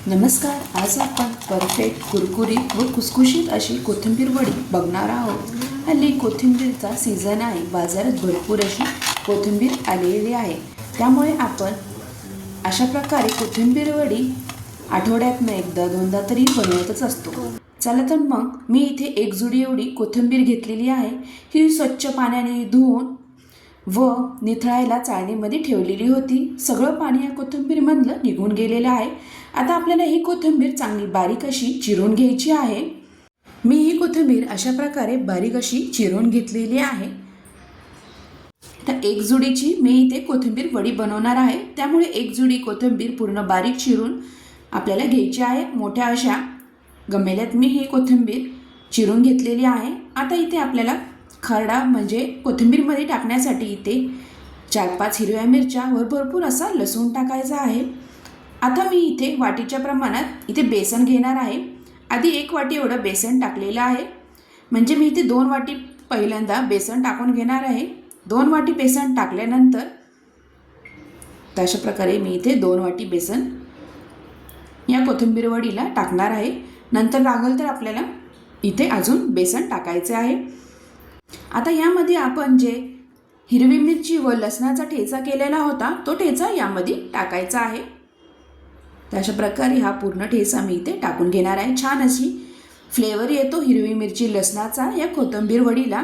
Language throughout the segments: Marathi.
नमस्कार. आज आपण परफेक्ट कुरकुरीत व खुसखुशीत अशी कोथिंबीर वडी बघणार आहोत. हल्ली कोथिंबीरचा सीझन आहे. बाजारात भरपूर अशी कोथिंबीर आलेली आहे. त्यामुळे आपण अशा प्रकारे कोथिंबीर वडी आठवड्यातनं एकदा दोनदा तरी बनवतच असतो. चला तर मग मी इथे एक जुडी एवढी कोथिंबीर घेतलेली आहे. ही स्वच्छ पाण्याने धुवून व निथळायला चाळणीमध्ये ठेवलेली होती. सगळं पाणी या कोथिंबीरमधलं निघून गेलेलं आहे. आता आपल्याला ही कोथिंबीर चांगली बारीक अशी चिरून घ्यायची आहे. मी ही कोथिंबीर अशा प्रकारे बारीक अशी चिरून घेतलेली आहे. तर एक जुडीची मी इथे कोथिंबीर वडी बनवणार आहे. त्यामुळे एक जुडी कोथिंबीर पूर्ण बारीक चिरून आपल्याला घ्यायची आहे. मोठ्या अशा गमेल्यात मी ही कोथिंबीर चिरून घेतलेली आहे. आता इथे आपल्याला खरडा म्हणजे कोथिंबीरमध्ये टाकण्यासाठी इथे 4-5 हिरव्या मिरच्या व भरपूर असा लसूण टाकायचा आहे. आता मी इथे वाटीच्या प्रमाणात इथे बेसन घेणार आहे. आधी 1 वाटी एवढं बेसन टाकलेलं आहे. म्हणजे मी इथे 2 वाटी पहिल्यांदा बेसन टाकून घेणार आहे. 2 वाटी बेसन टाकल्यानंतर अशा प्रकारे मी इथे 2 वाटी बेसन या कोथिंबीर वडीला टाकणार आहे. नंतर लागेल तर आपल्याला इथे अजून बेसन टाकायचे आहे. आता यामध्ये आपण जे हिरवी मिरची व लसणाचा ठेचा केलेला होता तो ठेचा यामध्ये टाकायचा आहे. तर अशा प्रकारे हा पूर्ण ठेचा मी इथे टाकून घेणार आहे. छान अशी फ्लेवर येतो हिरवी मिरची लसणाचा या कोथिंबीर वडीला.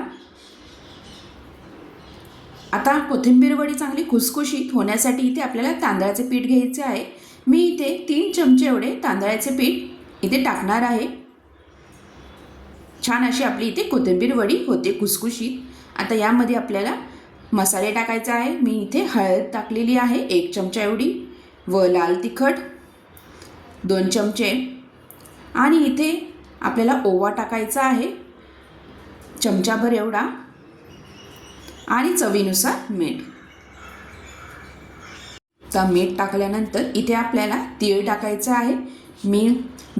आता कोथिंबीर वडी चांगली खुसखुशीत होण्यासाठी इथे आपल्याला तांदळाचे पीठ घ्यायचे आहे. मी इथे 3 चमचे एवढे तांदळाचे पीठ इथे टाकणार आहे. छान अशी आपली इथे कोथिंबीर वडी होते खुसखुशीत. आता यामध्ये आपल्याला मसाले टाकायचे आहे. मी इथे हळद टाकलेली आहे 1 चमचा एवढी व लाल तिखट 2 चमचे आणि इथे आपल्याला ओवा टाकायचा आहे चमचाभर एवढा आणि चवीनुसार मीठ. तर मीठ टाकल्यानंतर इथे आपल्याला तीळ टाकायचं आहे. मी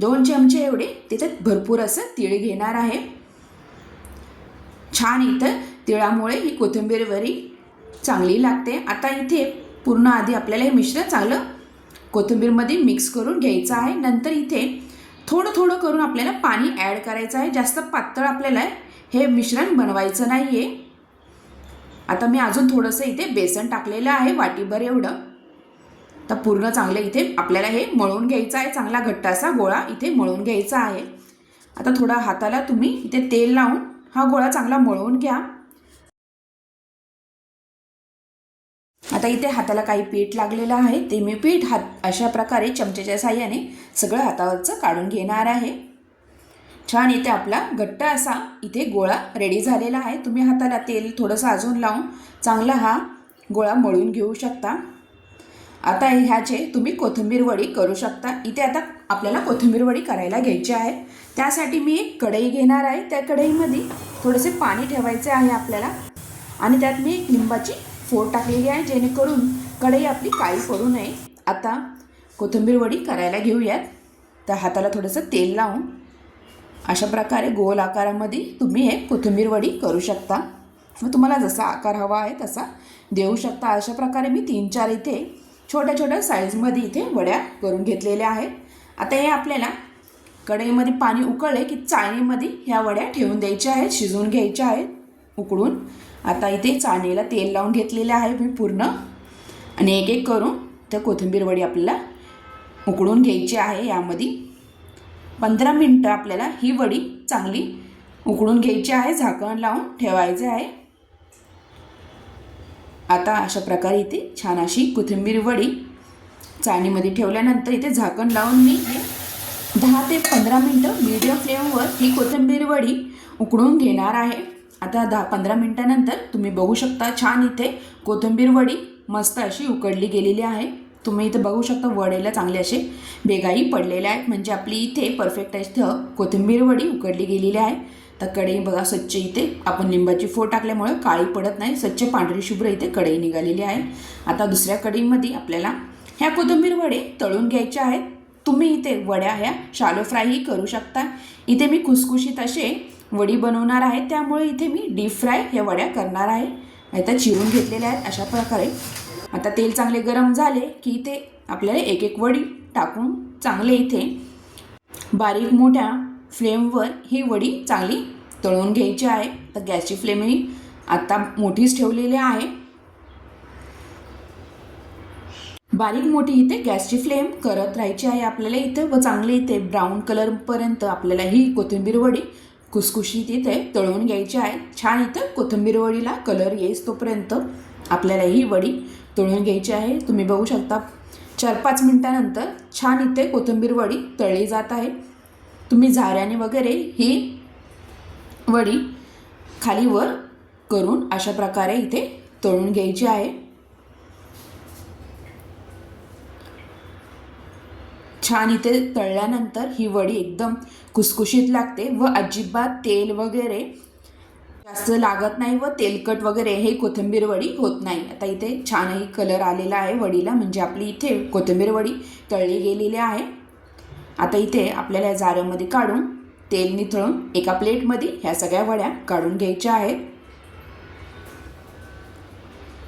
2 चमचे एवढे तिथे भरपूर असं तीळ घेणार आहे. छान इथं तिळामुळे ही कोथिंबीर वडी चांगली लागते. आता इथे पूर्ण आधी आपल्याला हे मिश्रण चांगलं कोथिंबीरमध्ये मिक्स करून घ्यायचं आहे. नंतर इथे थोडं थोडं करून आपल्याला पाणी ॲड करायचं आहे. जास्त पातळ आपल्याला हे मिश्रण बनवायचं नाही आहे. आता मी अजून थोडंसं इथे बेसन टाकलेलं आहे वाटीभर एवढं. तर पूर्ण चांगलं इथे आपल्याला हे मळून घ्यायचं आहे. चांगला घट्ट असा गोळा इथे मळून घ्यायचा आहे. आता थोडा हाताला तुम्ही इथे तेल लावून हा गोळा चांगला मळून घ्या. आता इथे हाताला काही पीठ लागलेलं आहे. ते मी पीठ अशा प्रकारे चमच्याच्या साहाय्याने सगळं हातावरचं काढून घेणार आहे. छान इथे आपला घट्ट असा इथे गोळा रेडी झालेला आहे. तुम्ही हाताला तेल थोडंसं अजून लावून चांगला हा गोळा मळून घेऊ शकता. आता ह्याचे तुम्ही कोथिंबीर वडी करू शकता. इथे आता आपल्याला कोथिंबीर वडी करायला घ्यायची आहे. त्यासाठी मी एक कढई घेणार आहे. त्या कढईमध्ये थोडेसे पाणी ठेवायचे आहे आपल्याला आणि त्यात मी एक लिंबाची फोड टाकलेली आहे जेणेकरून कढई आपली काळी पडू नये. आता कोथिंबीर वडी करायला घेऊयात. तर हाताला थोडंसं तेल लावून अशा प्रकारे गोल आकारामध्ये तुम्ही हे कोथिंबीर वडी करू शकता. मग तुम्हाला जसा आकार हवा आहे तसा देऊ शकता. अशा प्रकारे मी 3-4 इथे छोट्या छोट्या साईजमध्ये इथे वड्या करून घेतलेल्या आहेत. आता हे आपल्याला कढईमध्ये पाणी उकळले की चाळणीमध्ये ह्या वड्या ठेवून द्यायच्या आहेत, शिजवून घ्यायच्या आहेत उकळून. आता इथे चाळणीला तेल लावून घेतलेलं आहे मी पूर्ण आणि एक एक करून त्या कोथिंबीर वडी आपल्याला उकळून घ्यायची आहे. यामध्ये 15 मिनटं आपल्याला ही वडी चांगली उकळून घ्यायची आहे. झाकण लावून ठेवायचे आहे. आता अशा प्रकारे इथे छान अशी कोथिंबीर वडी चाळणीमध्ये ठेवल्यानंतर इथे झाकण लावून मी 10 ते 15 मिनटं मीडियम फ्लेमवर ही कोथिंबीर वडी उकळून घेणार आहे. आता 10-15 मिनटानंतर तुम्ही बघू शकता छान इथे कोथिंबीर वडी मस्त अशी उकडली गेलेली आहे. तुम्ही इथे बघू शकता वडेला चांगले असे भेगाही पडलेले आहेत. म्हणजे आपली इथे परफेक्ट इथं कोथिंबीर वडी उकडली गेलेली आहे. तर कढई बघा स्वच्छ इथे आपण लिंबाची फोड टाकल्यामुळे काळी पडत नाही. स्वच्छ पांढरी शुभ्र इथे कढई निघालेली आहे. आता दुसऱ्या कढईमध्ये आपल्याला ह्या कोथिंबीर वडे तळून घ्यायच्या आहेत. तुम्ही इथे वड्या ह्या शालो फ्रायही करू शकता. इथे मी खुसखुशीत असे वडी बनवणार आहे. त्यामुळे इथे मी डीप फ्राय ह्या वड्या करणार आहे. आता चिरून घेतलेल्या आहेत अशा प्रकारे. आता तेल चांगले गरम झाले की इथे आपल्याला एक एक वडी टाकून चांगले इथे बारीक मोठ्या फ्लेमवर ही वडी चांगली तळून घ्यायची आहे. तर गॅसची फ्लेम ही आता मोठीच ठेवलेली आहे. बारीक मोठी इथे गॅसची फ्लेम करत राहायची आहे आपल्याला इथे व चांगली इथे ब्राऊन कलरपर्यंत आपल्याला ही कोथिंबीर वडी खुसखुशीत इथे तळून घ्यायची आहे. छान इथं कोथिंबीर वडीला कलर येईस तोपर्यंत आपल्याला ही वडी तळून घ्यायची आहे. तुम्ही बघू शकता 4-5 मिनटानंतर छान इथे कोथिंबीर वडी तळली जात आहे. तुम्ही झाऱ्याने वगैरे ही वडी खाली वर करून अशा प्रकारे इथे तळून घ्यायची आहे. छान इथे तळल्यानंतर ही वडी एकदम खुसखुशीत लागते व अजिबात तेल वगैरे जास्त लागत नाही व तेलकट वगैरे हे कोथिंबीर वडी होत नाही. आता इथे छानही कलर आलेला आहे वडीला, म्हणजे आपली इथे कोथिंबीर वडी तळली गेलेली आहे. आता इथे आपल्याला झाऱ्यामध्ये काढून तेल निथळून एका प्लेटमध्ये ह्या सगळ्या वड्या काढून घ्यायच्या आहेत.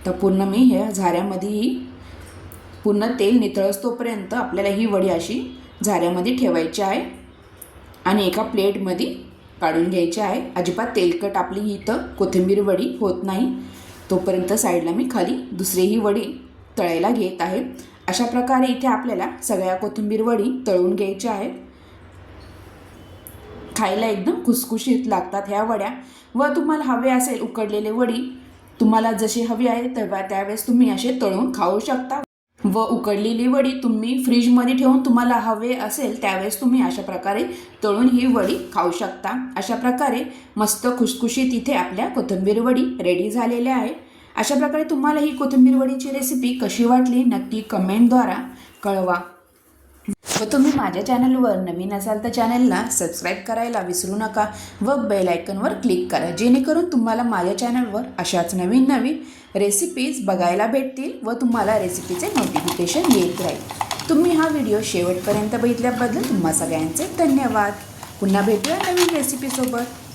तर पूर्ण मी ह्या झाऱ्यामध्येही पूर्ण तेल निथळस तोपर्यंत आपल्याला ही वडी अशी झाऱ्यामध्ये ठेवायची आहे आणि एका प्लेटमध्ये काढून घ्यायची आहे. अजिबात तेलकट आपली इथं कोथिंबीर वडी होत नाही. तोपर्यंत साईडला मी खाली दुसरीही वडी तळायला घेत आहे. अशा प्रकारे इथे आपल्याला सगळ्या कोथिंबीर वडी तळून घ्यायच्या आहेत. खायला एकदम खुसखुशीत लागतात ह्या वड्या. व तुम्हाला हवे असेल उकडलेले वडी तुम्हाला जशी हवी आहे तेव्हा त्यावेळेस तुम्ही असे तळून खाऊ शकता व उकडलेली वडी तुम्ही फ्रीजमध्ये ठेवून तुम्हाला हवे असेल त्यावेळेस तुम्ही अशा प्रकारे तळून ही वडी खाऊ शकता. अशा प्रकारे मस्त खुसखुशीत इथे आपल्या कोथिंबीर वडी रेडी झालेल्या आहे. अशा प्रकारे तुम्हाला ही कोथिंबीर वडीची रेसिपी कशी वाटली नक्की कमेंटद्वारा कळवा. व तुम्ही माझ्या चॅनलवर नवीन असाल तर चॅनलला सबस्क्राईब करायला विसरू नका व बेल आयकॉनवर क्लिक करा, जेणेकरून तुम्हाला माझ्या चॅनलवर अशाच नवीन नवीन रेसिपीज बघायला भेटतील व तुम्हाला रेसिपीचे नोटिफिकेशन येत राहील. तुम्ही हा व्हिडिओ शेवटपर्यंत बघितल्याबद्दल तुम्हा सगळ्यांचे धन्यवाद. पुन्हा भेटूया नवीन रेसिपीसोबत.